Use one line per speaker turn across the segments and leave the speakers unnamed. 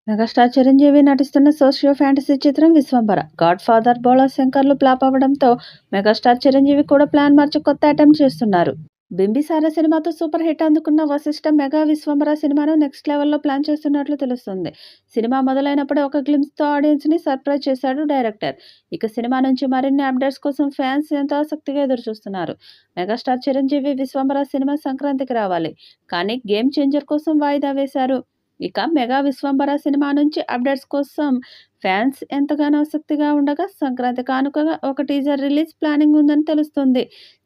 Megastar Chiranjeevi నటిస్తున్న socio fantasy చిత్రం 'Vishwambhara'. God father, Bhola శంకర్లు ఫ్లాప్ అవ్వడంతో మెగాస్టార్ చిరంజీవి కూడా ప్లాన్ మార్చి కొత్త అటెంప్ట్ చేస్తున్నారు. 'బింబిసార' సినిమాతో సూపర్ హిట్ అందుకున్న వశిష్ఠ మెగా 'విశ్వంభర' సినిమాను నెక్స్ట్ లెవెల్లో ప్లాన్ చేస్తున్నట్లు తెలుస్తుంది. సినిమా మొదలైనప్పుడే ఒక గ్లింప్స్తో ఆడియన్స్ని సర్ప్రైజ్ చేశాడు డైరెక్టర్. ఇక సినిమా నుంచి మరిన్ని అప్డేట్స్ కోసం ఫ్యాన్స్ ఎంతో ఆసక్తిగా ఎదురుచూస్తున్నారు. మెగాస్టార్ చిరంజీవి 'విశ్వంభర' సినిమా సంక్రాంతికి రావాలి, కానీ గేమ్ చేంజర్ కోసం వాయిదా వేశారు. ఇక మెగా 'విశ్వంభర' సినిమా నుంచి అప్డేట్స్ కోసం ఫ్యాన్స్ ఎంతగానో ఆసక్తిగా ఉండగా, సంక్రాంతి కానుకగా ఒక టీజర్ రిలీజ్ ప్లానింగ్ ఉందని తెలుస్తుంది.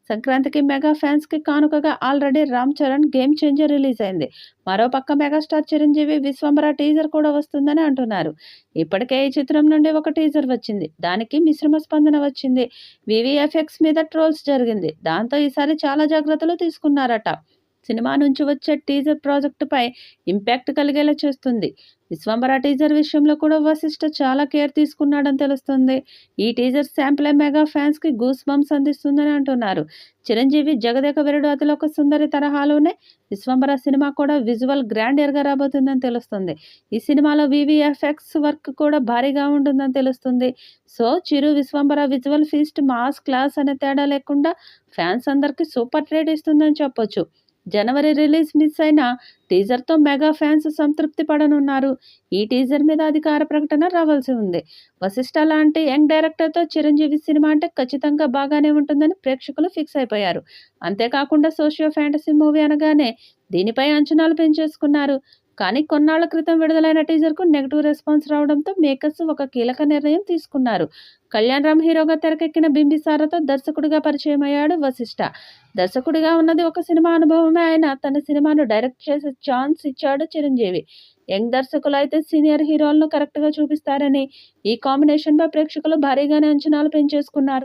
సంక్రాంతికి మెగా ఫ్యాన్స్కి కానుకగా already Ram Charan game changer release అయింది. మరోపక్క మెగాస్టార్ చిరంజీవి 'విశ్వంభర' టీజర్ కూడా వస్తుందని అంటున్నారు. ఇప్పటికే ఈ చిత్రం నుండి ఒక టీజర్ వచ్చింది. దానికి మిశ్రమ స్పందన వచ్చింది. వివిఎఫ్ఎక్స్ మీద ట్రోల్స్ జరిగింది. దాంతో ఈసారి చాలా జాగ్రత్తలు తీసుకున్నారట. సినిమా నుంచి వచ్చే టీజర్ ప్రాజెక్టుపై ఇంపాక్ట్ కలిగేలా చేస్తుంది. 'విశ్వంభర' టీజర్ విషయంలో కూడా వశిష్ఠ చాలా కేర్ తీసుకున్నాడని తెలుస్తుంది. ఈ టీజర్ శాంపులే మెగా ఫ్యాన్స్కి గూస్ బంప్స్ అందిస్తుందని అంటున్నారు. చిరంజీవి 'జగదేక వీరుడు అతిలోక సుందరి' తరహాలోనే 'విశ్వంభర' సినిమా కూడా విజువల్ గ్రాండియర్గా రాబోతుందని తెలుస్తుంది. ఈ సినిమాలో వివిఎఫ్ఎక్స్ వర్క్ కూడా భారీగా ఉంటుందని తెలుస్తుంది. So Chiru 'Vishwambhara' visual feast mass class అనే తేడా లేకుండా ఫ్యాన్స్ అందరికీ సూపర్ ట్రీట్ ఇస్తుందని చెప్పొచ్చు. జనవరి రిలీజ్ మిస్ అయిన టీజర్తో మెగా ఫ్యాన్స్ సంతృప్తి పడనున్నారు. ఈ టీజర్ మీద అధికార ప్రకటన రావాల్సి ఉంది. వశిష్ఠ లాంటి యంగ్ డైరెక్టర్తో చిరంజీవి సినిమా అంటే ఖచ్చితంగా బాగానే ఉంటుందని ప్రేక్షకులు ఫిక్స్ అయిపోయారు. అంతేకాకుండా సోషియో ఫ్యాంటసీ మూవీ అనగానే దీనిపై అంచనాలు పెంచేసుకున్నారు. కానీ కొన్నాళ్ల క్రితం విడుదలైన టీజర్కు నెగిటివ్ రెస్పాన్స్ రావడంతో మేకర్స్ ఒక కీలక నిర్ణయం తీసుకున్నారు. కళ్యాణ్ రామ్ హీరోగా తెరకెక్కిన 'బింబిసార'తో దర్శకుడిగా పరిచయం అయ్యాడు వశిష్ఠ. దర్శకుడిగా ఉన్నది ఒక సినిమా అనుభవమే అయినా తన సినిమాను డైరెక్ట్ చేసే ఛాన్స్ ఇచ్చాడు చిరంజీవి. యంగ్ దర్శకులు అయితే సీనియర్ హీరోలను కరెక్ట్గా చూపిస్తారని ఈ కాంబినేషన్పై ప్రేక్షకులు భారీగానే అంచనాలు పెంచేసుకున్నారు.